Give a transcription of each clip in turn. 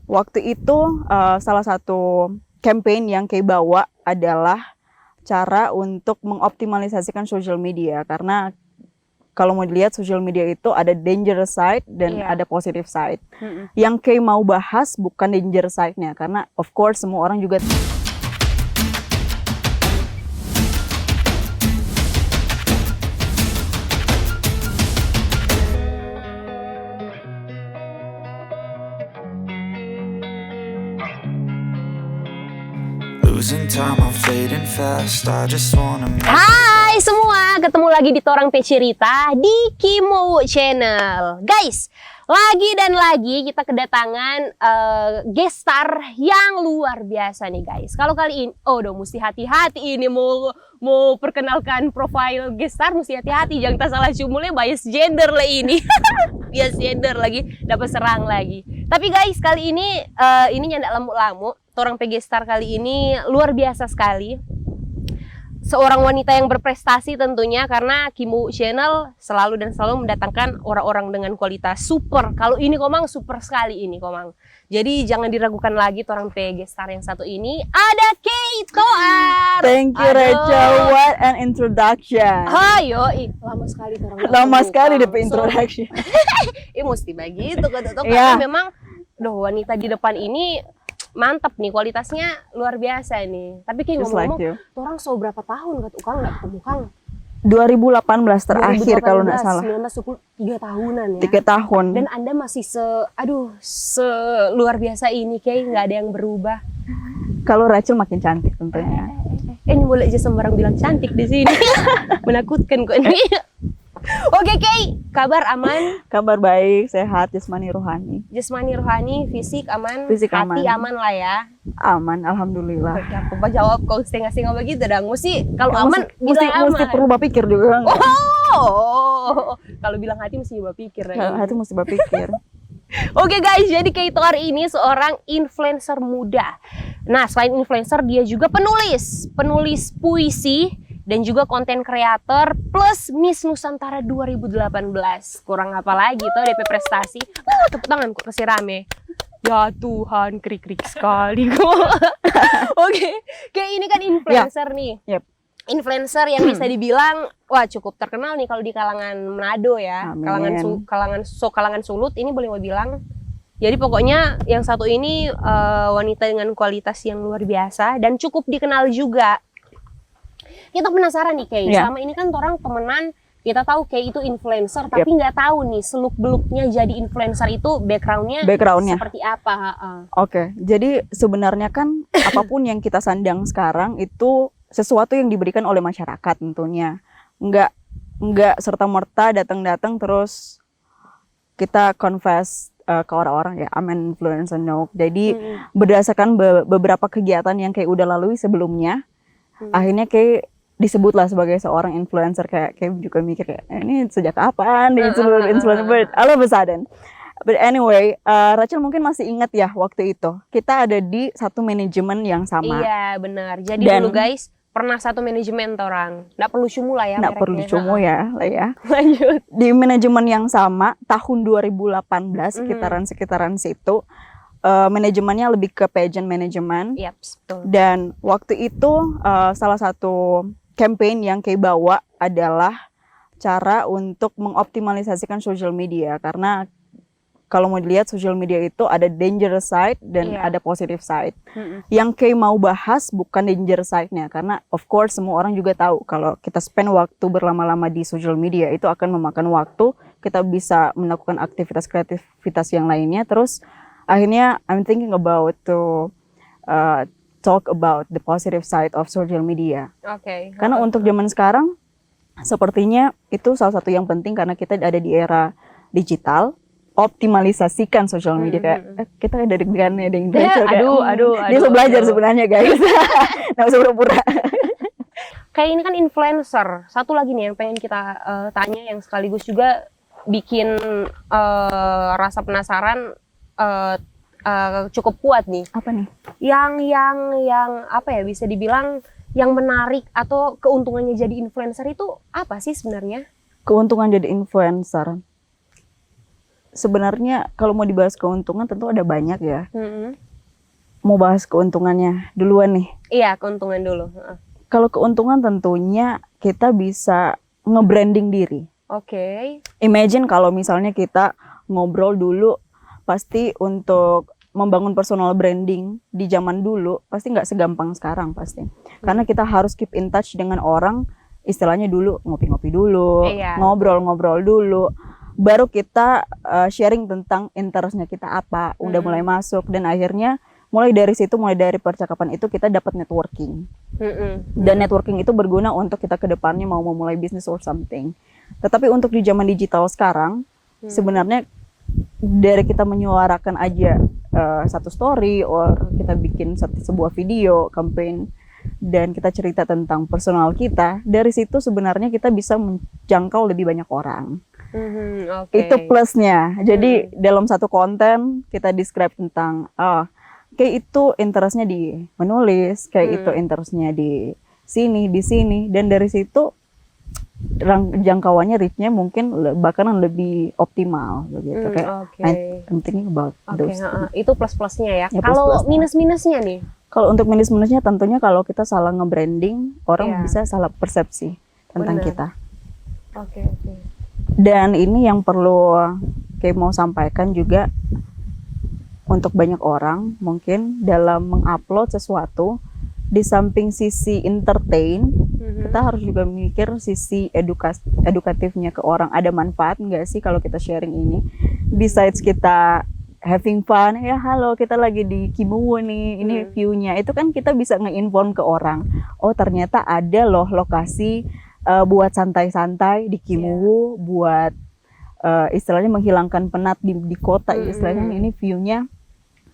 Waktu itu salah satu campaign yang Kay bawa adalah cara untuk mengoptimalisasikan social media, karena kalau mau dilihat social media itu ada dangerous side dan ada positive side. Yang Kay mau bahas bukan danger side-nya, karena of course semua orang juga Hai semua, ketemu lagi di Torang Teh Cerita di Kimo Channel. Guys, lagi dan lagi kita kedatangan guest star yang luar biasa nih guys. Kalau kali ini, mesti hati-hati ini mau perkenalkan profil guest star, mesti hati-hati, jangan tak salah cumulnya bias gender lah ini. Bias gender lagi, dapat serang lagi. Tapi guys, kali ini nyandak lamuk-lamuk. Torang PG Star kali ini luar biasa sekali. Seorang wanita yang berprestasi tentunya, karena Kimo Channel selalu mendatangkan orang-orang dengan kualitas super. Kalau ini Komang super sekali ini Komang. Jadi jangan diragukan lagi Torang PG Star yang satu ini ada Kay Toar. Thank you Rachel, what an introduction. Hayo, lama sekali Lama sekali DP introduction. Mesti begitu karena memang wanita di depan ini mantap nih, kualitasnya luar biasa nih. Tapi kayak ngomong-ngomong, orang berapa tahun Kang nggak ketemu Kang? 2018 terakhir kalau nggak salah. 3 tahunan ya. 3 tahun. Dan Anda masih luar biasa ini, kayak nggak ada yang berubah. Kalau Rachel makin cantik tentunya. Ini boleh aja sembarang bilang cantik di sini. Menakutkan kok ini. Oke Kay, kabar aman? Kabar baik, sehat, jasmani rohani. Jasmani rohani, fisik aman, fisik hati aman lah ya. Aman, alhamdulillah. Apa jawab kau setengah-setengah begitu dah. Mesti kalau aman mesti perlu berpikir juga. Kalau bilang hati mesti berpikir. Hati mesti berpikir. Oke guys, jadi Kay Toar ini seorang influencer muda. Nah, selain influencer dia juga penulis puisi dan juga konten kreator plus Miss Nusantara 2018. Kurang apa lagi tuh DP prestasi. Tepuk tangan kok kasih rame. Ya Tuhan, krik-krik sekali kok. Oke, kayak ini kan influencer nih. Yep. Influencer yang bisa dibilang cukup terkenal nih kalau di kalangan Manado ya. Amin. Kalangan Sulut ini boleh mau bilang. Jadi pokoknya yang satu ini wanita dengan kualitas yang luar biasa dan cukup dikenal juga. Kita penasaran nih Kay, selama ini kan orang temenan, kita tahu Kay itu influencer, tapi nggak tahu nih seluk-beluknya jadi influencer itu backgroundnya seperti apa. Oke, jadi sebenarnya kan apapun yang kita sandang sekarang itu sesuatu yang diberikan oleh masyarakat tentunya. Nggak serta-merta datang-datang terus kita confess ke orang-orang ya, I'm an influencer, no. Jadi berdasarkan beberapa kegiatan yang Kay udah lalui sebelumnya, akhirnya Kay disebutlah sebagai seorang influencer. Kayak juga mikir kayak ini sejak kapan di influencer, but all of a sudden. But anyway, Rachel mungkin masih ingat ya waktu itu kita ada di satu manajemen yang sama. Iya benar. Jadi dulu guys pernah satu manajemen orang. Nggak perlu cumu lah ya. Nggak perlu cumu ya lah ya. Lanjut. Di manajemen yang sama tahun 2018 sekitaran situ. Manajemennya lebih ke pageant management. Yep, betul. Dan waktu itu salah satu campaign yang Kay bawa adalah cara untuk mengoptimalisasikan social media, karena kalau mau dilihat social media itu ada dangerous side dan ada positive side. Yang Kay mau bahas bukan danger side-nya, karena of course semua orang juga tahu kalau kita spend waktu berlama-lama di social media itu akan memakan waktu, kita bisa melakukan aktivitas yang lainnya. Terus akhirnya I'm thinking about to talk about the positive side of social media. Oke. Karena untuk zaman sekarang sepertinya itu salah satu yang penting, karena kita ada di era digital, optimalisasikan social media. Kayak kita dari degannya dengan Rachel kayak dia bisa belajar sebenarnya guys. Nggak usah pura-pura. Kayak ini kan influencer. Satu lagi nih yang pengen kita tanya, yang sekaligus juga bikin rasa penasaran cukup kuat nih. Apa nih? Yang apa ya, bisa dibilang yang menarik atau keuntungannya jadi influencer itu apa sih sebenarnya? Keuntungan jadi influencer. sebenarnya kalau mau dibahas keuntungan tentu ada banyak ya. Mm-mm. Mau bahas keuntungannya duluan nih. Iya, keuntungan dulu. Kalau keuntungan tentunya kita bisa nge-branding diri. Oke. Imagine kalau misalnya kita ngobrol dulu, pasti untuk membangun personal branding di zaman dulu pasti nggak segampang sekarang pasti. Karena kita harus keep in touch dengan orang, istilahnya dulu ngopi-ngopi dulu, Iya. ngobrol-ngobrol dulu, baru kita sharing tentang interestnya kita apa, udah mulai masuk, dan akhirnya mulai dari situ, mulai dari percakapan itu kita dapat networking. Mm-mm. Dan networking itu berguna untuk kita ke depannya mau memulai bisnis or something. Tetapi untuk di zaman digital sekarang, sebenarnya dari kita menyuarakan aja satu story, or kita bikin sebuah video campaign, dan kita cerita tentang personal kita, dari situ sebenarnya kita bisa menjangkau lebih banyak orang. Oke. Itu plusnya. Jadi dalam satu konten kita describe tentang kayak itu interestnya di menulis, kayak itu interestnya di sini, dan dari situ jangkauannya, reach-nya mungkin bahkan lebih optimal begitu. Kayak I'm thinking about those. Itu plus-plusnya ya. Ya, Kalau plus-plusnya. minus-minusnya nih? Kalau untuk minus-minusnya tentunya kalau kita salah nge-branding, orang Iya. bisa salah persepsi tentang Benar. kita. Oke. Dan ini yang perlu kayak mau sampaikan juga untuk banyak orang, mungkin dalam mengupload sesuatu, di samping sisi entertain, kita harus juga mikir sisi edukatifnya ke orang. Ada manfaat nggak sih kalau kita sharing ini? Besides kita having fun, ya halo kita lagi di Kimuwu nih, ini view-nya. Itu kan kita bisa nge-inform ke orang. Oh ternyata ada loh lokasi buat santai-santai di Kimuwu, buat istilahnya menghilangkan penat di kota. Istilahnya ini view-nya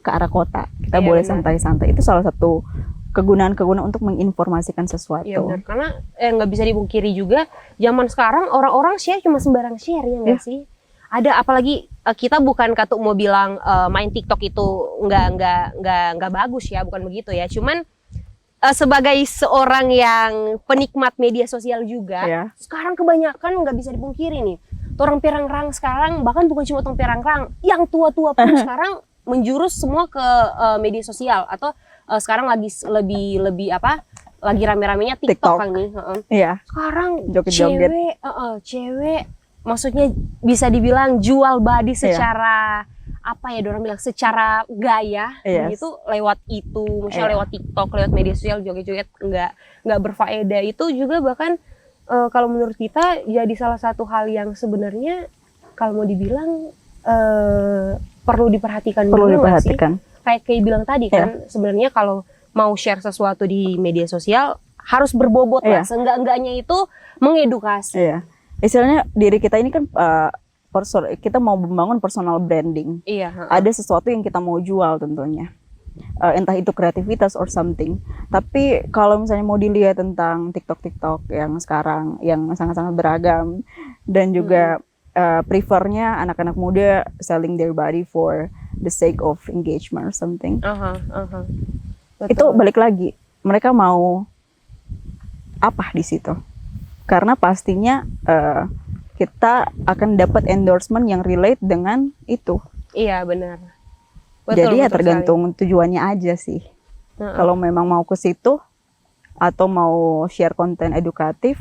ke arah kota. Kita boleh santai-santai. Itu salah satu kegunaan-kegunaan untuk menginformasikan sesuatu. Iya benar, karena nggak bisa dipungkiri juga zaman sekarang orang-orang share cuma sembarang share ya nggak sih? Ada apalagi kita bukan katuk mau bilang main TikTok itu nggak bagus ya, bukan begitu ya. Cuman sebagai seorang yang penikmat media sosial juga, sekarang kebanyakan nggak bisa dipungkiri nih. Orang perangrang sekarang, bahkan bukan cuma orang perangrang, yang tua-tua pun sekarang menjurus semua ke media sosial, atau sekarang lagi lebih apa? Lagi rame-ramenya TikTok kan nih. Iya. Sekarang Joget-joget. cewek maksudnya bisa dibilang jual body secara apa ya, orang bilang secara gaya gitu, lewat itu, misalnya lewat TikTok, lewat media sosial, joget-joget nggak berfaedah. Itu juga bahkan kalau menurut kita jadi salah satu hal yang sebenarnya kalau mau dibilang perlu diperhatikan. Kayak bilang tadi kan, sebenarnya kalau mau share sesuatu di media sosial harus berbobot lah, seenggak-enggaknya itu mengedukasi. Istilahnya diri kita ini kan kita mau membangun personal branding. Ada sesuatu yang kita mau jual tentunya. Entah itu kreativitas or something. Tapi kalau misalnya mau dilihat tentang TikTok yang sekarang yang sangat-sangat beragam, dan juga prefernya anak-anak muda selling their body for the sake of engagement or something. Itu balik lagi, mereka mau apa di situ? Karena pastinya kita akan dapat endorsement yang relate dengan itu. Iya benar. Jadi ya tergantung tujuannya aja sih. Kalau memang mau ke situ atau mau share konten edukatif,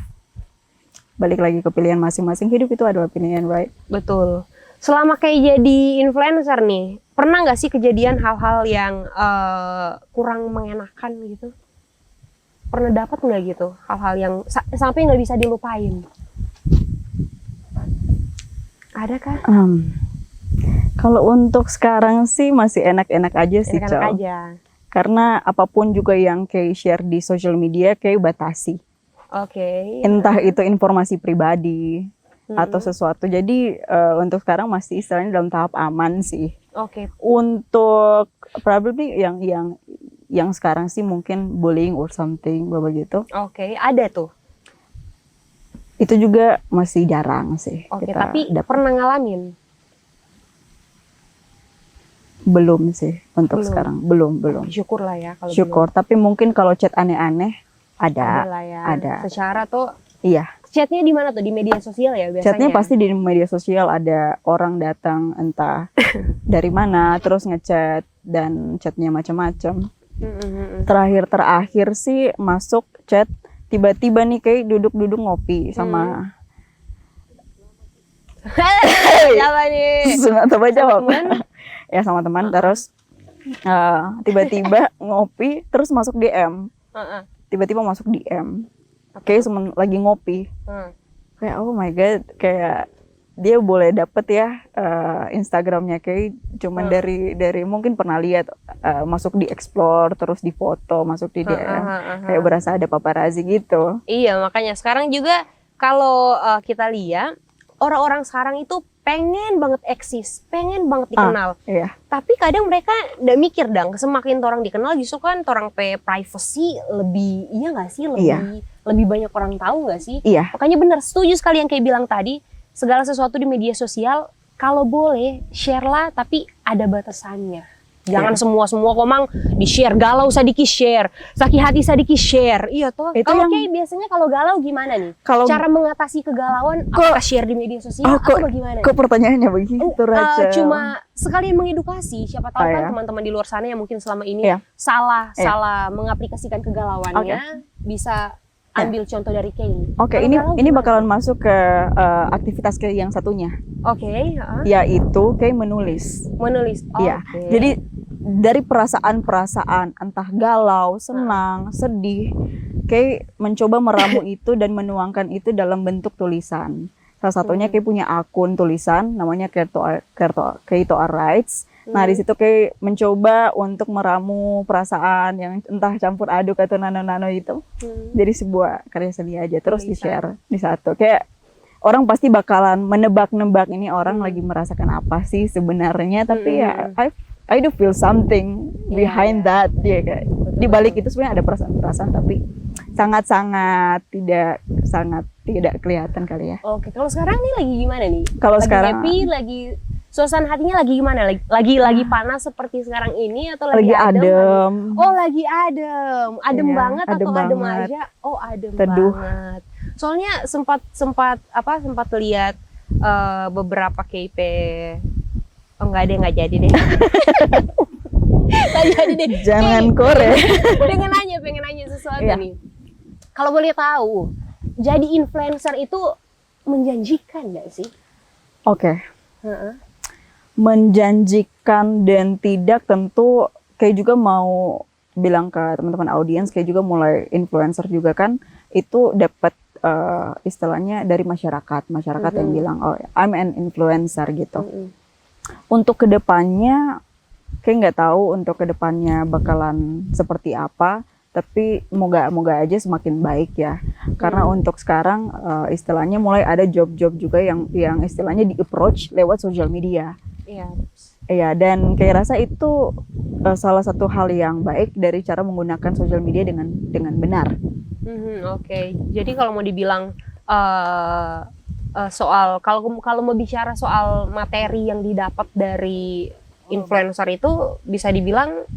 balik lagi ke pilihan masing-masing. Hidup itu adalah pilihan, right? Betul. Selama kayak jadi influencer nih, pernah nggak sih kejadian hal-hal yang kurang mengenakan gitu? Pernah dapat nggak gitu hal-hal yang sampai nggak bisa dilupain? Ada kah? Kalau untuk sekarang sih masih enak-enak aja sih, Cal. Karena apapun juga yang kayak share di social media kayak batasi. Entah itu informasi pribadi atau sesuatu. Jadi untuk sekarang masih istilahnya dalam tahap aman sih. Untuk probably yang sekarang sih mungkin bullying or something begitu. Ada tuh. Itu juga masih jarang sih. Tapi pernah ngalamin? Belum sih untuk sekarang, belum. Syukur lah ya kalau syukur, tapi mungkin kalau chat aneh-aneh ada. Secara tuh Chatnya di mana tuh? Di media sosial ya biasanya? Chatnya pasti di media sosial, ada orang datang entah dari mana terus ngechat dan chatnya macam-macam. Terakhir sih masuk chat tiba-tiba nih kayak duduk-duduk ngopi sama Siapa nih? coba jawab. teman? Ya sama teman terus tiba-tiba ngopi terus masuk DM. Tiba-tiba masuk DM. Kayak lagi ngopi. Kayak oh my god, kayak dia boleh dapet ya Instagramnya kayak cuman dari mungkin pernah lihat masuk di explore terus di foto masuk di DM kayak berasa ada paparazzi gitu. Iya, makanya sekarang juga kalau kita lihat orang-orang sekarang itu pengen banget eksis, pengen banget dikenal. Iya. Tapi kadang mereka nggak mikir dong, semakin orang dikenal justru kan orang privacy lebih, iya nggak sih, lebih banyak orang tahu nggak sih? Iya. Makanya benar, setuju sekali yang kayak bilang tadi, segala sesuatu di media sosial kalau boleh share lah, tapi ada batasannya. Jangan semua komang di-share, galau sadiki share, sakit hati sadiki share. Iya toh. Kalau kayak biasanya kalau galau gimana nih? Cara mengatasi kegalauan apakah share di media sosial atau bagaimana? Kok pertanyaannya begitu, Rachel? Cuma sekalian mengedukasi, siapa tahu kan teman-teman di luar sana yang mungkin selama ini salah mengaplikasikan kegalauannya bisa ambil contoh dari Kay. Oke, ini bakalan masuk ke aktivitas Kay yang satunya. Oke, yaitu Kay menulis. Iya. Jadi dari perasaan-perasaan entah galau, senang, sedih, Kay mencoba meramu itu dan menuangkan itu dalam bentuk tulisan. Salah satunya Kay punya akun tulisan namanya Kay Writes. Nah di situ kayak mencoba untuk meramu perasaan yang entah campur aduk atau nano-nano itu jadi sebuah karya seni aja terus di-share di satu. Kayak orang pasti bakalan menebak-nebak ini orang lagi merasakan apa sih sebenarnya, tapi ya I do feel something behind that. Dia kayak di balik itu sebenarnya ada perasaan-perasaan tapi sangat tidak kelihatan kali ya. Oke, kalau sekarang nih lagi gimana nih? Kalau lagi sekarang happy, lagi suasana hatinya lagi gimana? Lagi panas seperti sekarang ini atau lagi adem? Oh, lagi adem. Adem banget atau adem aja? Oh, adem banget. Soalnya sempat lihat beberapa KP. Oh, enggak jadi deh. Enggak jadi deh. Jangan kore. Pengen nanya sesuatu nih. Kalau boleh tahu, jadi influencer itu menjanjikan nggak sih? Oke. Menjanjikan dan tidak tentu kayak juga mau bilang ke teman-teman audiens kayak juga mulai influencer juga kan itu dapat istilahnya dari masyarakat yang bilang oh I'm an influencer gitu. Untuk kedepannya kayak nggak tahu untuk kedepannya bakalan seperti apa, tapi moga aja semakin baik ya. Karena untuk sekarang istilahnya mulai ada job-job juga yang istilahnya di approach lewat social media. Iya, dan kayak rasa itu salah satu hal yang baik dari cara menggunakan social media dengan benar. Oke. Jadi kalau mau dibilang soal kalau mau bicara soal materi yang didapat dari influencer itu bisa dibilang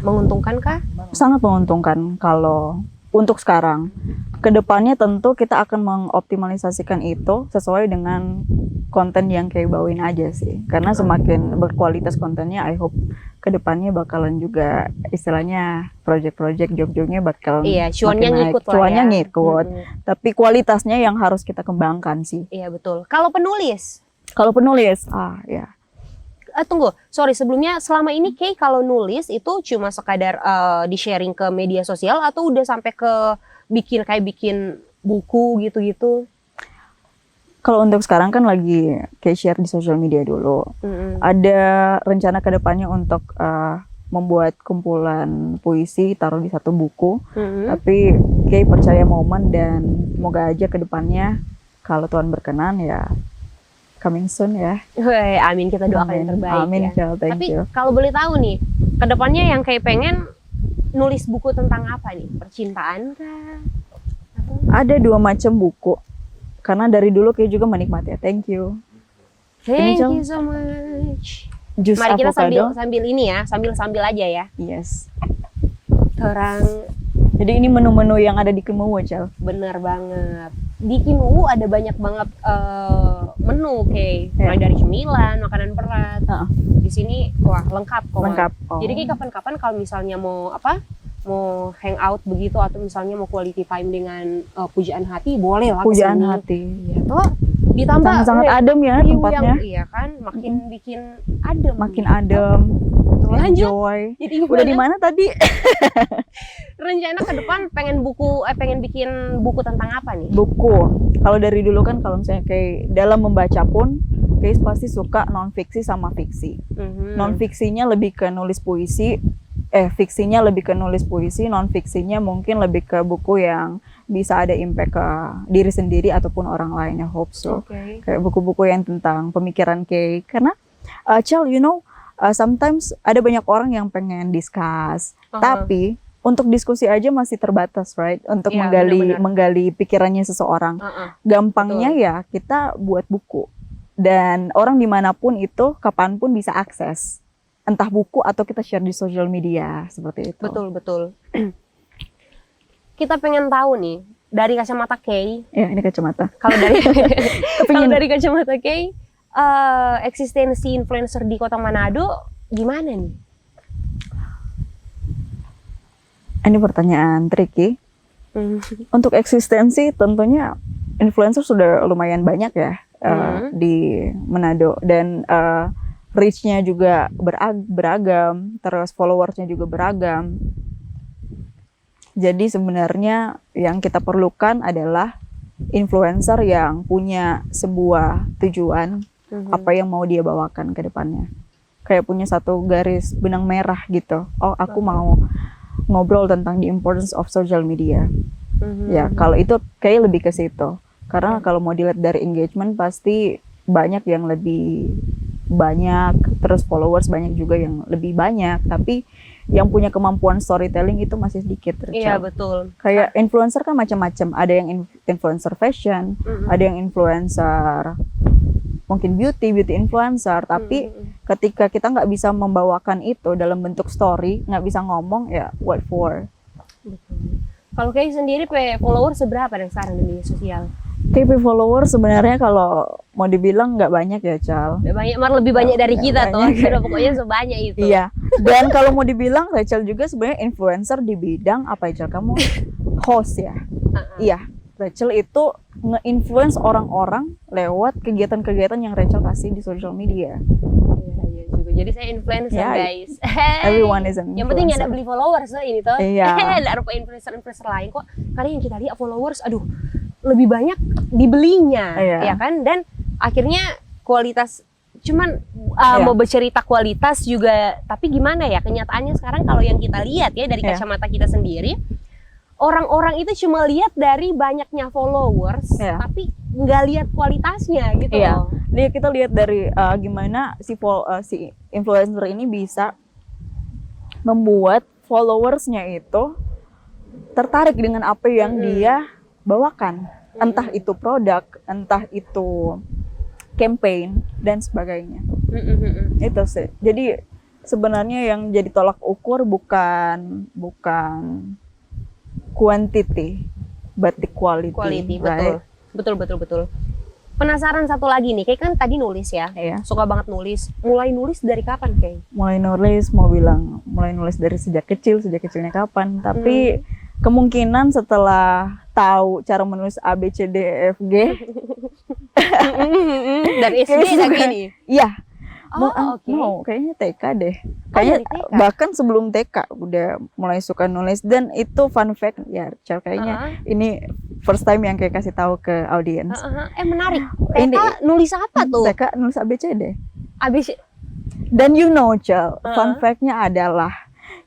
menguntungkan kah? Sangat menguntungkan kalau untuk sekarang. Kedepannya tentu kita akan mengoptimalisasikan itu sesuai dengan konten yang kayak bawain aja sih. Karena semakin berkualitas kontennya, I hope kedepannya bakalan juga istilahnya project-project job-jobnya bakal cuannya ngikut lah cuannya ngikut. Tapi kualitasnya yang harus kita kembangkan sih. Iya betul. Kalau penulis? Ya. Tunggu, sorry sebelumnya selama ini Kay kalau nulis itu cuma sekadar di-sharing ke media sosial atau udah sampai ke bikin buku gitu-gitu? Kalau untuk sekarang kan lagi kayak share di sosial media dulu. Ada rencana ke depannya untuk membuat kumpulan puisi taruh di satu buku. Tapi Kay percaya momen dan semoga aja ke depannya kalau Tuhan berkenan ya coming soon ya. Amin, kita doakan yang terbaik. Amin, ya. Tapi kalau boleh tahu nih, kedepannya yang kayak pengen nulis buku tentang apa nih? Percintaan kah? Ada 2 macam buku. Karena dari dulu kayak juga menikmati ya. Thank you. Thank you so much. Jus Mari kita avocado. sambil ini ya, sambil aja ya. Yes. Orang Jadi ini menu-menu yang ada di Kimuwu, Cel. Bener banget. Di Kimuwu ada banyak banget menu, kayak Ya. mulai dari cemilan, makanan berat. Heeh. Di sini wah lengkap kok. Lengkap. Oh. Jadi kayak kapan-kapan kalau misalnya mau mau hangout begitu atau misalnya mau quality time dengan pujaan hati, boleh lah pujaan kesini. hati. Iya, toh ditambah Sangat-sangat adem ya view tempatnya. yang iya kan makin bikin adem. Makin adem. Tuh, lanjut. Enjoy. Jadi Udah di mana tadi? rencana ke depan pengen bikin buku tentang apa nih? Buku. Kalau dari dulu kan kalau misalnya kayak dalam membaca pun kayak pasti suka non fiksi sama fiksi. Mhm. Non fiksinya lebih ke nulis puisi, fiksinya lebih ke nulis puisi, non fiksinya mungkin lebih ke buku yang bisa ada impact ke diri sendiri ataupun orang lain. I hope so. Oke. Kayak buku-buku yang tentang pemikiran Kay. Karena Chel, you know, sometimes ada banyak orang yang pengen discuss, tapi untuk diskusi aja masih terbatas, right? Untuk Iya, benar-benar. menggali pikirannya seseorang. Heeh. Gampangnya ya kita buat buku. Dan orang dimanapun itu, kapanpun bisa akses. Entah buku atau kita share di social media, seperti itu. Betul. Kita pengen tahu nih dari kacamata Kay. Ya, ini kacamata. Kalau dari Kepingin. kacamata Kay, eksistensi influencer di Kota Manado gimana nih? Ini pertanyaan tricky. Hmm. Untuk eksistensi tentunya influencer sudah lumayan banyak ya di Manado. Dan reach-nya juga beragam, terus followersnya juga beragam. Jadi sebenarnya yang kita perlukan adalah influencer yang punya sebuah tujuan, apa yang mau dia bawakan ke depannya. Kayak punya satu garis benang merah gitu. Oh, aku mau ngobrol tentang the importance of social media. Ya, kalau itu kayak lebih ke situ. Karena kalau mau dilihat dari engagement pasti banyak yang lebih banyak, terus followers banyak juga yang lebih banyak, tapi yang punya kemampuan storytelling itu masih sedikit. Iya, Rachel. betul. Kayak influencer kan macam-macam. Ada yang influencer fashion, ada yang influencer mungkin beauty influencer, tapi ketika kita nggak bisa membawakan itu dalam bentuk story, nggak bisa ngomong, ya what for? Betul. Kalau Kay sendiri follower seberapa dan sekarang di media sosial? KP follower sebenarnya kalau mau dibilang nggak banyak ya, Cal. Banyak, malah lebih banyak dari Nggak kita toh. banyak. Sudah pokoknya sebanyak itu. Iya. Dan kalau mau dibilang Rachel juga sebenarnya influencer di bidang apa ya, Cal? Kamu host ya? Iya. Rachel itu nge-influence orang-orang lewat kegiatan-kegiatan yang Rachel kasih di social media. Iya juga. Jadi saya influencer, Ya, guys. Everyone is an influencer. Yang penting ada beli followers tuh ini tuh. Iya. Ada rupa influencer lain kok. Karena yang kita lihat followers, aduh, lebih banyak dibelinya, Iya. ya kan? Dan akhirnya kualitas cuman Iya. mau bercerita kualitas juga, tapi gimana ya kenyataannya sekarang kalau yang kita lihat ya dari Iya. kacamata kita sendiri, orang-orang itu cuma lihat dari banyaknya followers, Iya. tapi nggak lihat kualitasnya gitu Iya. loh. Kita lihat dari gimana si influencer ini bisa membuat followersnya itu tertarik dengan apa yang dia bawakan, entah itu produk, entah itu campaign dan sebagainya. Itu sih. Jadi sebenarnya yang jadi tolak ukur bukan quantity, but the quality. Quality, right? betul. Penasaran satu lagi nih, kayak kan tadi nulis ya, Iya. suka banget nulis. Mulai nulis dari kapan, Kay? Mulai nulis dari sejak kecilnya kapan, tapi kemungkinan setelah tahu cara menulis A B C D E F G Dari SD lagi nih. iya. Oh, oke. No, kayaknya TK deh. Oh, Kayaknya dari TK? bahkan sebelum TK udah mulai suka nulis, dan itu fun fact ya, Cal, kayaknya ini first time yang kayak kasih tahu ke audiens. Menarik. Ini TK nulis apa tuh? TK nulis A B C D. Abis Dan you know, Cal, fun fact-nya adalah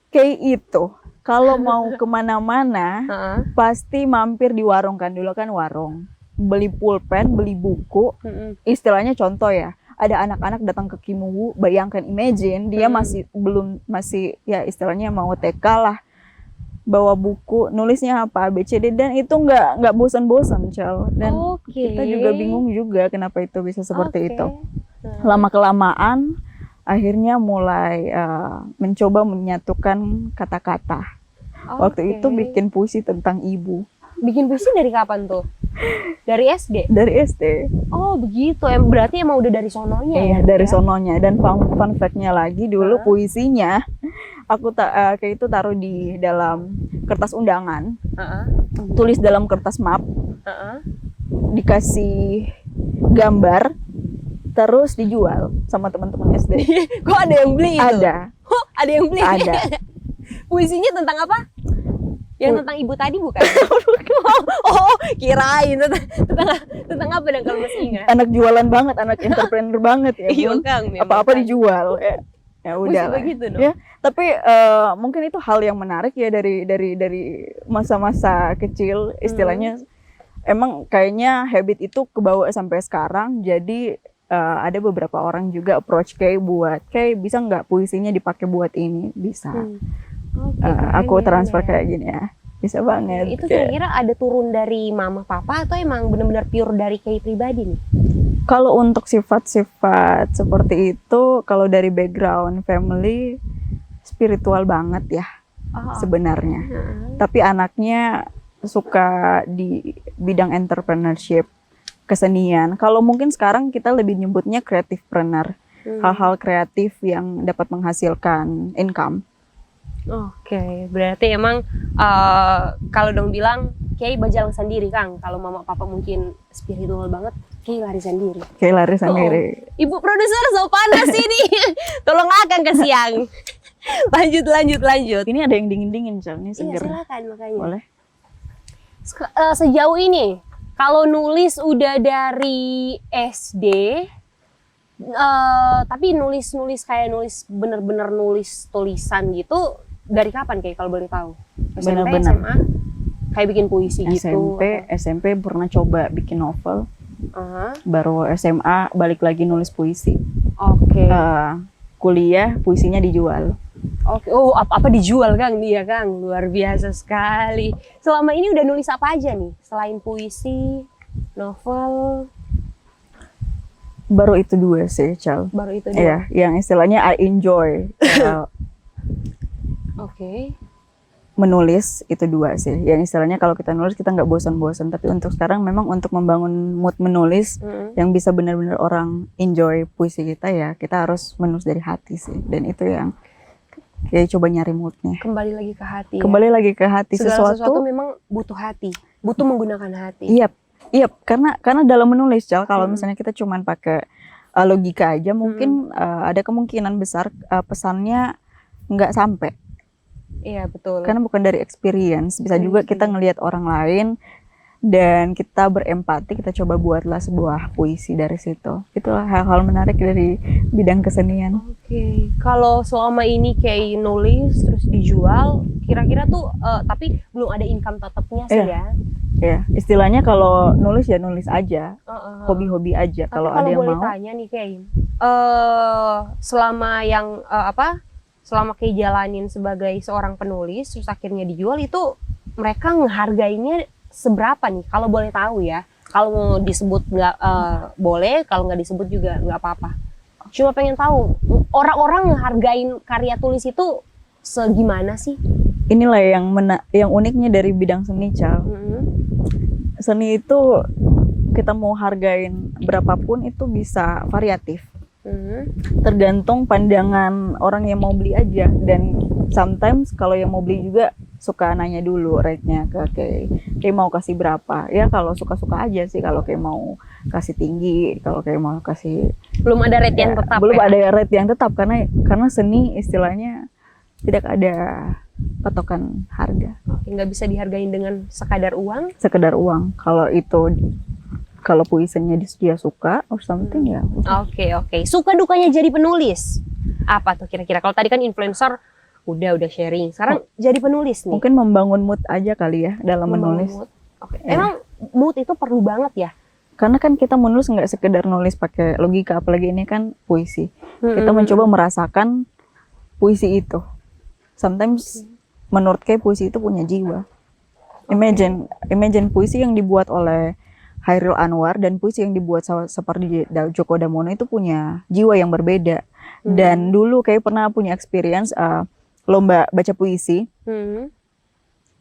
kayak itu kalau mau kemana-mana pasti mampir di warung, kan dulu kan warung, beli pulpen, beli buku. Istilahnya contoh ya, ada anak-anak datang ke Kimuwu, bayangkan, imagine dia masih ya istilahnya mau TK lah, bawa buku, nulisnya apa A B C D, dan itu nggak bosan-bosan, Cal. Dan kita juga bingung juga kenapa itu bisa seperti itu. Lama kelamaan akhirnya mulai mencoba menyatukan kata-kata. Waktu itu Oke. bikin puisi tentang ibu Bikin puisi dari kapan tuh? Dari SD? dari SD. Oh begitu, berarti emang udah dari sononya Iya, ya? dari ya? sononya. Dan fun fact-nya lagi dulu Hah? puisinya aku kayak itu taruh di dalam kertas undangan, Heeh, tulis dalam kertas map, heeh. dikasih gambar, terus dijual sama teman-teman SD. Kok ada yang beli itu? Ada, Oh, ada yang beli? ada. Puisinya tentang apa? Yang tentang ibu tadi bukan? Oh, kirain tentang apa dan kalau masih ingat? Anak jualan banget, anak entrepreneur banget ya. Iya Bun. Kang, memang Apa-apa Kang. dijual. Ya Puisi udah lah. begitu dong. Ya, tapi mungkin itu hal yang menarik ya dari masa-masa kecil istilahnya. Emang kayaknya habit itu kebawa sampai sekarang. Jadi ada beberapa orang juga approach kayak bisa nggak puisinya dipakai buat ini? Bisa. Oke, Aku keren, transfer keren. kayak gini ya. Bisa banget. Itu Kayak- kira-kira ada turun dari mama papa atau emang benar-benar pure dari Kay pribadi nih? Kalau untuk sifat-sifat seperti itu, kalau dari background family spiritual banget ya sebenarnya. Tapi anaknya suka di bidang entrepreneurship, kesenian. Kalau mungkin sekarang kita lebih nyebutnya creativepreneur, hal-hal kreatif yang dapat menghasilkan income. Oke, berarti emang kalau dong bilang Kay berjalan sendiri Kang. Kalau mama papa mungkin spiritual banget, Kay lari sendiri. Kayak lari sendiri. Ibu produser so panas ini. Tolong Akang ke siang. lanjut. Ini ada yang dingin-dingin, Cal. Ini Iya seger. silakan makanya. Boleh? Sejauh ini, kalau nulis udah dari SD, tapi nulis kayak nulis bener-bener nulis tulisan gitu, dari kapan kayak kalau boleh tahu? SMP, Bener-bener. SMA? Kayak bikin puisi gitu? SMP pernah coba bikin novel. Aha. Baru SMA balik lagi nulis puisi. Oke. Kuliah puisinya dijual. Oke. Oh, apa dijual Kang? Dia Kang, luar biasa sekali. Selama ini udah nulis apa aja nih? Selain puisi, novel, Baru itu dua sih, Cal. baru itu Iya, doang? yang istilahnya I enjoy Oke. menulis itu dua sih. Yang istilahnya kalau kita nulis kita nggak bosan-bosan. Tapi untuk sekarang memang untuk membangun mood menulis yang bisa benar-benar orang enjoy puisi kita ya, kita harus menulis dari hati sih. Dan itu yang kayak coba nyari moodnya. Kembali lagi ke hati. Ya? Kembali lagi ke hati Segala sesuatu sesuatu. memang butuh hati, butuh menggunakan hati. Iya, karena dalam menulis, Cal, kalau misalnya kita cuman pakai logika aja, mungkin ada kemungkinan besar pesannya nggak sampai. Iya betul. Karena bukan dari experience, bisa Iya, juga iya. kita ngelihat orang lain dan kita berempati, kita coba buatlah sebuah puisi dari situ. Itulah hal-hal menarik dari bidang kesenian. Oke. Kalau selama ini kayak nulis terus dijual, kira-kira tuh tapi belum ada income tetapnya sih Iya. ya. Ya, istilahnya kalau nulis ya nulis aja, Heeh. hobi-hobi aja. Tapi Kalau ada yang boleh mau, tanya nih kayak, selama yang selama kayak jalanin sebagai seorang penulis terus akhirnya dijual itu mereka ngehargainya seberapa nih? Kalau boleh tahu ya. Kalau mau disebut nggak boleh, kalau nggak disebut juga nggak apa-apa. Cuma pengen tahu orang-orang ngehargain karya tulis itu segimana sih? inilah yang uniknya dari bidang seni, Cal. Seni itu kita mau hargain berapapun itu bisa variatif. Tergantung pandangan orang yang mau beli aja. Dan sometimes kalau yang mau beli juga suka nanya dulu rate-nya ke kayak mau kasih berapa. Ya kalau suka-suka aja sih, kalau kayak mau kasih tinggi, kalau kayak mau kasih Belum ada rate yang ya, tetap belum ya? ada rate yang tetap karena seni istilahnya tidak ada patokan harga. Oke, nggak bisa dihargain dengan sekadar uang. Sekedar uang. Kalau puisinya dia suka or something ya. Oke. Suka dukanya jadi penulis. Apa tuh kira-kira? Kalau tadi kan influencer udah sharing. Sekarang jadi penulis nih. Mungkin membangun mood aja kali ya dalam Membangun menulis. mood. Oke. Ya. Emang mood itu perlu banget ya? Karena kan kita menulis nggak sekedar nulis pakai logika, apalagi ini kan puisi. Kita mencoba merasakan puisi itu. Sometimes menurut kayak puisi itu punya jiwa. Imagine puisi yang dibuat oleh Hairil Anwar dan puisi yang dibuat seperti Djoko Damono itu punya jiwa yang berbeda. Dan dulu kayak pernah punya experience lomba baca puisi.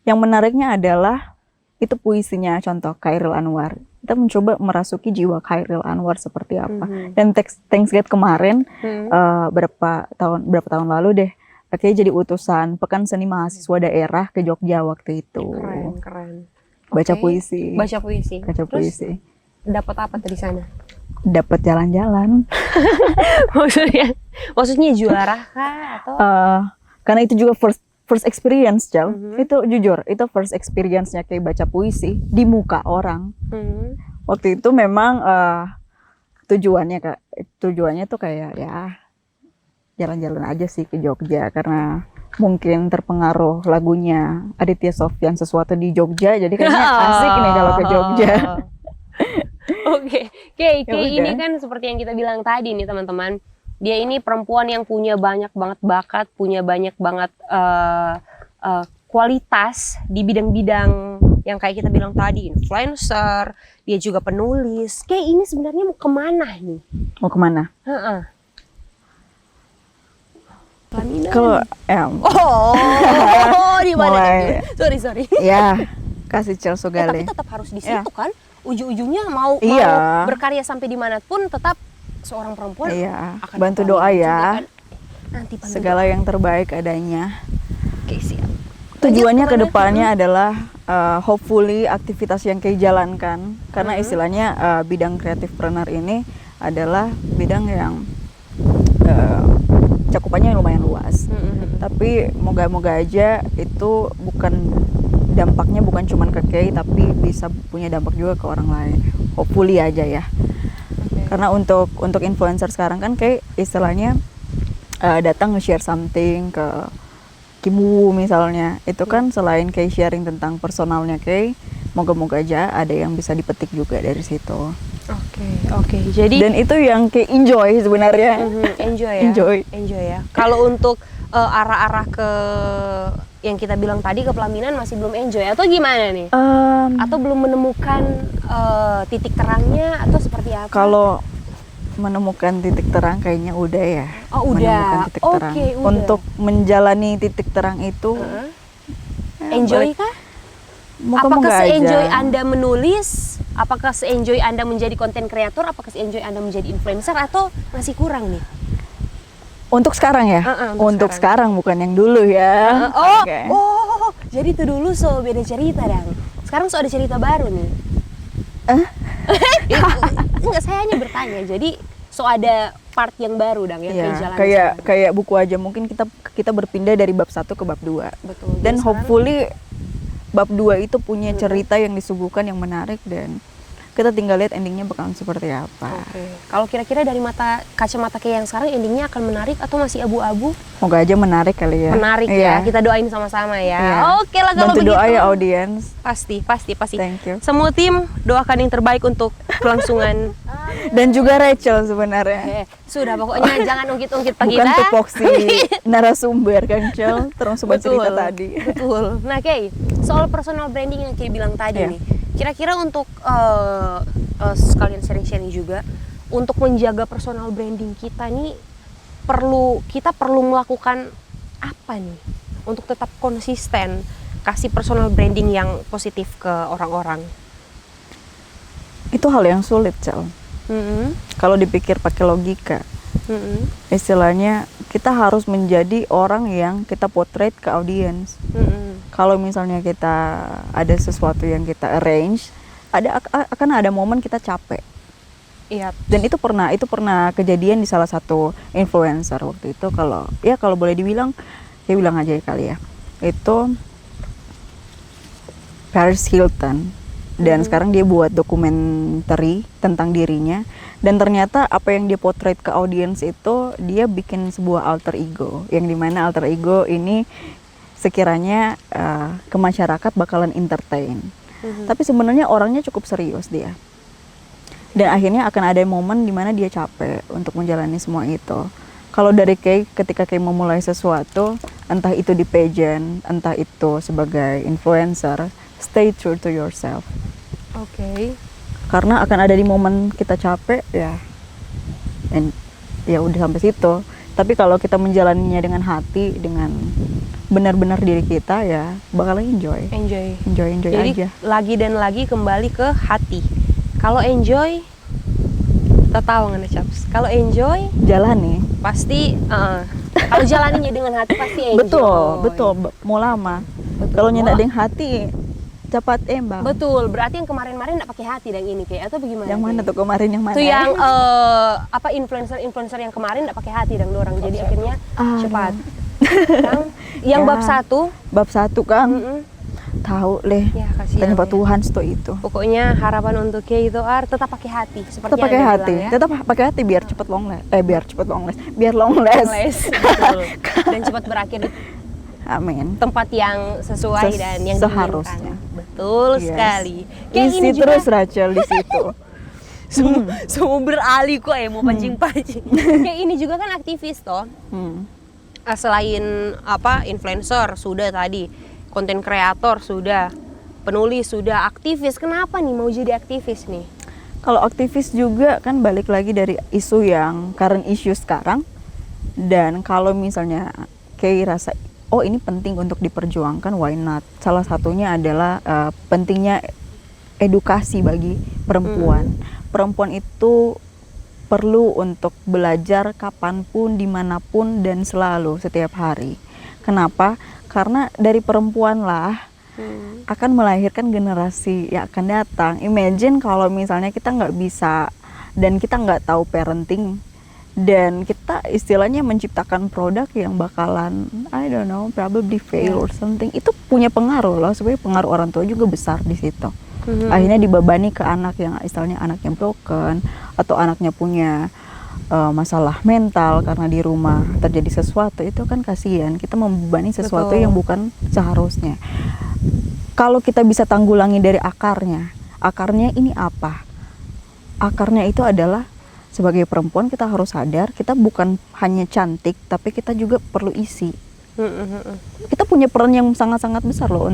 yang menariknya adalah itu puisinya, contoh Chairil Anwar. Kita mencoba merasuki jiwa Chairil Anwar seperti apa. Dan Thanks God kemarin berapa tahun lalu deh, akhirnya jadi utusan Pekan Seni Mahasiswa Daerah ke Jogja waktu itu. Keren. Baca Oke. puisi. Baca puisi. Baca Terus puisi. dapat apa tuh di sana? Dapat jalan-jalan. Maksudnya juara kah atau? Karena itu juga first experience, Jal. Itu jujur, itu first experience-nya kayak baca puisi di muka orang. Waktu itu memang tujuannya tuh kayak ya jalan-jalan aja sih ke Jogja, karena mungkin terpengaruh lagunya Aditya Sofyan Sesuatu di Jogja, jadi kayaknya asik nih kalau ke Jogja. Oke, ini kan seperti yang kita bilang tadi nih teman-teman. Dia ini perempuan yang punya banyak banget bakat, punya banyak banget kualitas di bidang-bidang yang kayak kita bilang tadi, influencer, dia juga penulis. Kayak ini sebenarnya mau kemana nih? Mau kemana? Pelaminan. Kalau Di mana? mulai- Sorry. ya kasih Cel Tapi Sogale. tetap harus di situ kan? Ujung-ujungnya mau Iya. berkarya sampai dimanapun tetap seorang perempuan Iya, akan bantu berkarya doa juga ya. kan? Nanti bantu Segala yang terbaik adanya. Oke, siap. Tujuannya Lanjut, ke depannya adalah hopefully aktivitas yang Kay jalankan, karena istilahnya bidang kreatifpreneur ini adalah bidang yang cakupannya lumayan luas. Tapi moga-moga aja itu dampaknya bukan cuma ke Kay, tapi bisa punya dampak juga ke orang lain. Hopefully aja ya. Karena untuk influencer sekarang kan Kay istilahnya datang nge-share something ke Kimu misalnya, itu kan selain Kay sharing tentang personalnya Kay, moga-moga aja ada yang bisa dipetik juga dari situ. Oke. Jadi Dan itu yang Kay enjoy sebenarnya. enjoy ya. Kalau untuk arah-arah ke yang kita bilang tadi ke pelaminan masih belum enjoy atau gimana nih? Atau belum menemukan titik terangnya atau seperti apa? Kalau menemukan titik terang kayaknya udah ya. Oh, udah. Menemukan titik terang. Oke, udah. Untuk menjalani titik terang itu Enjoy kah? moga-moga Apakah se-enjoy aja. Anda menulis? Apakah se-enjoy Anda menjadi konten kreator? Apakah se-enjoy Anda menjadi influencer atau masih kurang nih? Untuk sekarang ya? Untuk sekarang bukan yang dulu ya. Oke. Jadi itu dulu beda cerita dong. Sekarang ada cerita baru nih. Enggak, saya hanya bertanya. Jadi ada part yang baru dong yang Iya, jalan kayak buku aja, mungkin kita berpindah dari bab 1 ke bab 2. Betul. Dan sekarang- hopefully bab 2 itu punya cerita yang disuguhkan yang menarik, dan kita tinggal lihat endingnya bakalan seperti apa. Oke. Kalau kira-kira dari kacamata kayak yang sekarang endingnya akan menarik atau masih abu-abu? Moga aja menarik kali ya. Menarik Iya. ya. Kita doain sama-sama ya. Iya. Oke lah kalau Bantu begitu. doa ya audiens. Pasti. Thank you. Semua tim doakan yang terbaik untuk kelangsungan. Dan juga Rachel sebenarnya. Sudah pokoknya jangan ungkit-ungkit pak Bukan kita. tupoksi narasumber kan, Cel. Terus sobat cerita tadi. Betul. Nah, Kay, soal personal branding yang Kay bilang tadi Iya. nih. Kira-kira untuk sekalian sharing-sharing juga untuk menjaga personal branding kita nih kita perlu melakukan apa nih untuk tetap konsisten kasih personal branding yang positif ke orang-orang. Itu hal yang sulit, Cel. Kalau dipikir pakai logika. Istilahnya kita harus menjadi orang yang kita portrait ke audiens. Kalau misalnya kita ada sesuatu yang kita arrange, akan ada momen kita capek. Iya. Dan itu pernah kejadian di salah satu influencer waktu itu. Kalau boleh dibilang, ya bilang aja kali ya. Itu Paris Hilton. Dan sekarang dia buat dokumenter tentang dirinya. Dan ternyata apa yang dia potret ke audiens itu, dia bikin sebuah alter ego. Yang dimana alter ego ini sekiranya ke masyarakat bakalan entertain. Tapi sebenarnya orangnya cukup serius dia. Dan akhirnya akan ada momen dimana dia capek untuk menjalani semua itu. Kalau dari Kay, ketika Kay memulai sesuatu, entah itu di pageant, entah itu sebagai influencer, stay true to yourself. Oke. Karena akan ada di momen kita capek ya, dan ya udah sampai situ. Tapi kalau kita menjalaninya dengan hati, dengan benar-benar diri kita, ya bakal enjoy Jadi aja. lagi dan lagi kembali ke hati. Kalau enjoy, kita tahu nggak Caps? Kalau enjoy Jalan nih. pasti, kalau jalaninya dengan hati pasti enjoy. Betul, mau lama. Betul. Kalau nyendak dengan hati, cepat embang. Betul, berarti yang kemarin-kemarin nggak pakai hati dan ini kayak atau bagaimana? Yang mana tuh kemarin, yang mana? Itu yang influencer yang kemarin nggak pakai hati dan orang, jadi akhirnya cepat. Yang Ya. bab 1 Bab 1 Kang. Tahu leh. Ya kasihan. Tanya Pak Ya. Tuhan itu. Pokoknya harapan untuk Keitoar tetap pakai hati seperti Tetap pakai yang Anda hati. bilang, ya. Tetap pakai hati biar cepet long last. Biar long last. Les, betul. Dan cepat berakhir di Amin. tempat yang sesuai dan yang seharusnya. diinginkan. Betul Yes. sekali. Kayak Isi ini juga terus Rachel di situ. semua beralih kok ya mau pancing-pancing. Kayak ini juga kan aktivis toh. Selain influencer sudah tadi, konten kreator sudah, penulis sudah, aktivis. Kenapa nih mau jadi aktivis nih? Kalau aktivis juga kan balik lagi dari isu yang current issue sekarang. Dan kalau misalnya kayak rasa oh ini penting untuk diperjuangkan, why not? Salah satunya adalah pentingnya edukasi bagi perempuan. Perempuan itu perlu untuk belajar kapanpun, dimanapun, dan selalu, setiap hari. Kenapa? Karena dari perempuan lah akan melahirkan generasi yang akan datang. Imagine kalau misalnya kita nggak bisa dan kita nggak tahu parenting, dan kita istilahnya menciptakan produk yang bakalan I don't know, probably fail or something. Itu punya pengaruh loh, sebenarnya pengaruh orang tua juga besar di situ. Akhirnya dibebani ke anak yang istilahnya anak yang broken, atau anaknya punya masalah mental karena di rumah terjadi sesuatu. Itu kan kasihan, kita membebani sesuatu Betul. yang bukan seharusnya. Kalau kita bisa tanggulangi dari akarnya ini apa? Akarnya itu adalah sebagai perempuan kita harus sadar kita bukan hanya cantik, tapi kita juga perlu isi. Kita punya peran yang sangat-sangat besar loh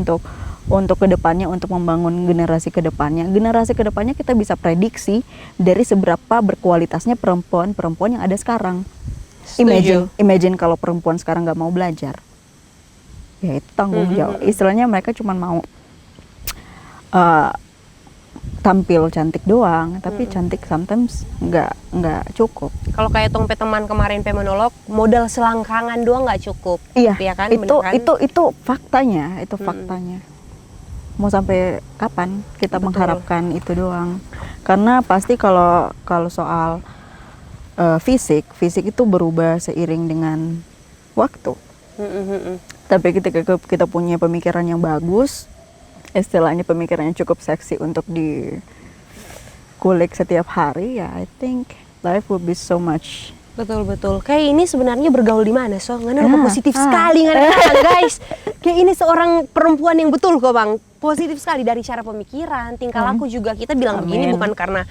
untuk kedepannya, untuk membangun generasi kedepannya. Generasi kedepannya kita bisa prediksi dari seberapa berkualitasnya perempuan yang ada sekarang. Imagine kalau perempuan sekarang nggak mau belajar, ya itu tanggung jawab. Istilahnya mereka cuma mau tampil cantik doang, tapi cantik sometimes nggak cukup. Kalau kayak Tong teman kemarin monolog, modal selangkangan doang nggak cukup. Iya, ya kan? Bener kan? itu faktanya, faktanya. Mau sampai kapan kita mengharapkan itu doang? Karena pasti kalau soal fisik itu berubah seiring dengan waktu. Tapi ketika kita punya pemikiran yang bagus, istilahnya pemikirannya cukup seksi untuk dikulik setiap hari, ya I think life will be so much. Betul. Kayak ini sebenarnya bergaul di mana, so? Nggak positif sekali nggak guys. Kayak ini seorang perempuan yang betul kok bang, positif sekali dari cara pemikiran, tingkah laku juga. Kita bilang begini bukan karena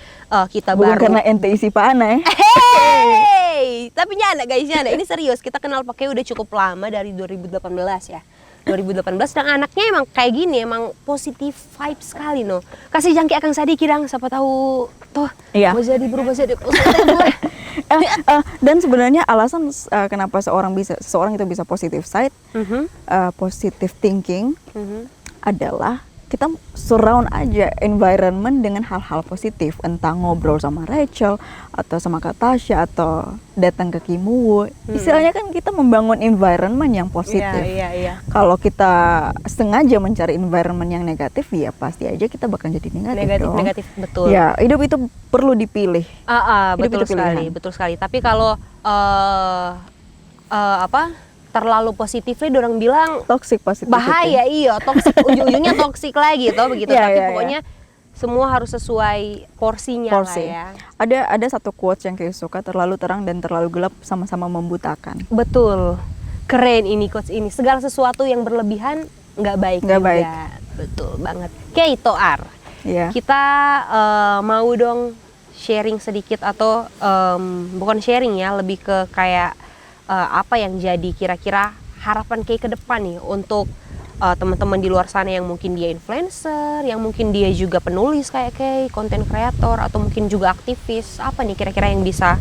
kita bukan baru. karena ente isi panah. Hey, tapi nyanda guys, nyanda. Ini serius. Kita kenal pakai udah cukup lama dari 2018 ya. 2018 dan anaknya emang kayak gini, emang positif vibe sekali no. Kasih jangki akan sadiki dang, siapa tahu toh Iya. mau jadi berubah jadi. Dan sebenarnya alasan kenapa seseorang itu bisa positive side, positive thinking adalah kita surround aja environment dengan hal-hal positif, entah ngobrol sama Rachel atau sama Kak Tasya atau datang ke Kimuwu. Istilahnya kan kita membangun environment yang positif. Iya. Kalau kita sengaja mencari environment yang negatif, ya pasti aja kita bakal jadi negatif. Negatif betul. Ya, hidup itu perlu dipilih. Hidup Betul itu pilihan. sekali. Tapi kalau terlalu positifnya orang bilang Toxic positivity. bahaya, iya, toksik, ujung-ujungnya toksik lagi toh begitu. Iya, Tapi iya, pokoknya semua harus sesuai porsinya lah ya. Ada satu quotes yang kayak suka, terlalu terang dan terlalu gelap sama-sama membutakan. Betul. Keren ini coach ini. Segala sesuatu yang berlebihan nggak baik Nggak juga. baik. Betul banget. Keitoar. Iya. Kita mau dong sharing sedikit atau bukan sharing ya, lebih ke kayak apa yang jadi kira-kira harapan Kay ke depan nih untuk teman-teman di luar sana yang mungkin dia influencer, yang mungkin dia juga penulis kayak Kay, konten kreator, atau mungkin juga aktivis. Apa nih kira-kira yang bisa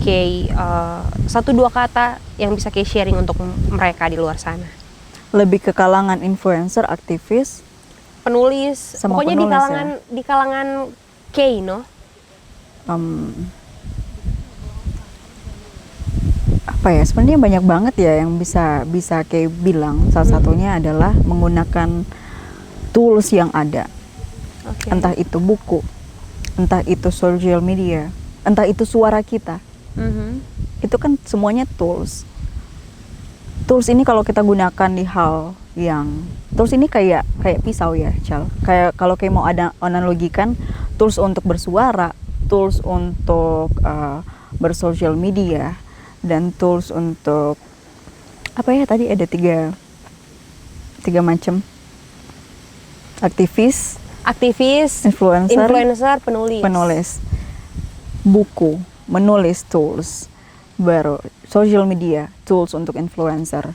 Kay, 1-2 kata yang bisa Kay sharing untuk mereka di luar sana. Lebih ke kalangan influencer, aktivis, Penulis, Sama pokoknya penulis, di kalangan Kay, no? apa ya, sebenarnya banyak banget ya yang bisa kayak bilang. Salah satunya adalah menggunakan tools yang ada, Oke. entah itu buku, entah itu social media, entah itu suara kita. Mhm. Itu kan semuanya tools. Tools ini kalau kita gunakan di hal yang tools ini kayak pisau ya, Cal. Kayak kalau kayak mau ada analogikan, tools untuk bersuara, tools untuk bersosial media, dan tools untuk apa ya, tadi ada tiga macam: aktivis, Influencer, penulis, buku, menulis, tools, baru social media, tools untuk influencer,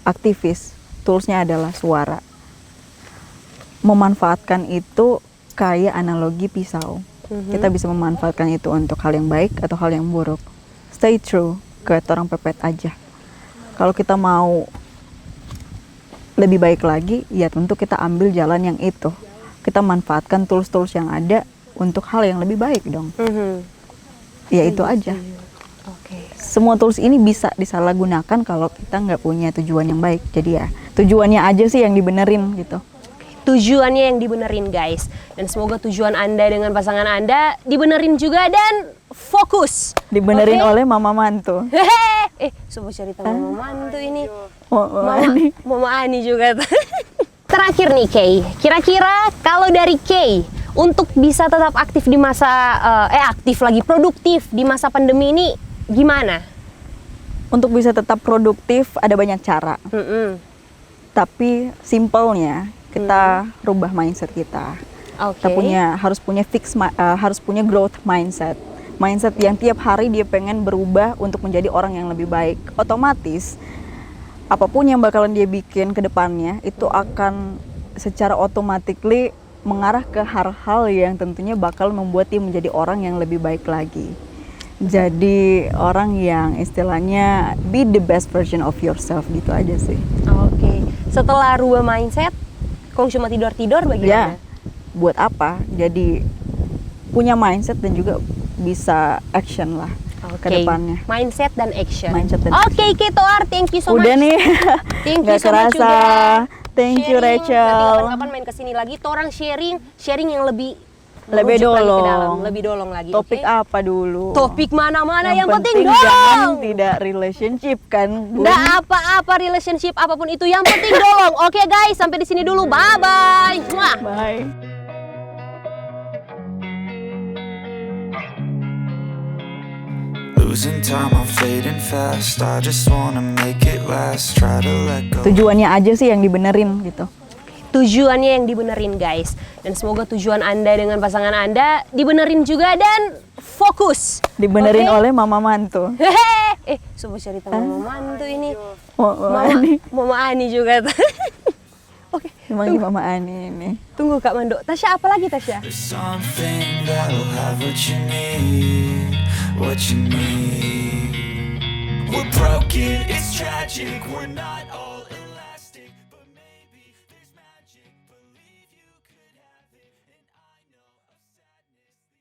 aktivis, toolsnya adalah suara. Memanfaatkan itu kayak analogi pisau. Kita bisa memanfaatkan itu untuk hal yang baik atau hal yang buruk. Stay true ke orang pepet aja. Kalau kita mau lebih baik lagi, ya tentu kita ambil jalan yang itu. Kita manfaatkan tools-tools yang ada untuk hal yang lebih baik dong. Ya itu aja. Oke. Semua tools ini bisa disalahgunakan kalau kita nggak punya tujuan yang baik. Jadi ya tujuannya aja sih yang dibenerin gitu. Tujuannya yang dibenerin, guys. Dan semoga tujuan Anda dengan pasangan Anda dibenerin juga dan fokus. Dibenerin Oke? oleh mama mantu. Coba cerita mama mantu ini. Ini. Mama Ani juga. Terakhir nih, Kay. Kira-kira kalau dari Kay untuk bisa tetap aktif di masa produktif di masa pandemi ini gimana? Untuk bisa tetap produktif ada banyak cara. Tapi simpelnya kita rubah mindset kita. Oke. Kita harus punya growth mindset. Mindset yang tiap hari dia pengen berubah untuk menjadi orang yang lebih baik. Otomatis apapun yang bakalan dia bikin ke depannya itu akan secara automatically mengarah ke hal-hal yang tentunya bakal membuat dia menjadi orang yang lebih baik lagi. Jadi orang yang istilahnya be the best version of yourself gitu aja sih. Oke. Setelah rubah mindset, kok cuma tidur-tidur bagaimana? Ya, buat apa? Jadi punya mindset dan juga bisa action lah ke depannya. Mindset dan action. Oke, Ketoar, thank you so much. Udah nih. Thank you Gak so much kerasa. juga. Thank you, Sharing. Rachel. Nanti kapan-kapan main kesini lagi, orang sharing yang lebih Lebih merujuk lagi ke dolong. dalam, lebih dolong lagi. Topik oke? apa dulu? Topik mana-mana yang penting jangan dolong. tidak relationship kan. Bun? Nggak apa-apa relationship apapun itu, yang penting dolong. Oke guys, sampai di sini dulu. Bye-bye. Mwah. Bye. Losing time, I'm fading fast. I just wanna make it last. Try to let go. Tujuannya aja sih yang dibenerin gitu. Tujuannya yang dibenerin, guys. Dan semoga tujuan Anda dengan pasangan Anda dibenerin juga dan fokus. Dibenerin Oke? oleh mama mantu. Coba cerita mama mantu ini. Ani. Mama Ani juga. Oke, Emang ini mama Ani ini. tunggu Kak Mando. Tasya, apa lagi Tasya? There's something that'll have what you need, what you need. We're broken, it's tragic, we're not all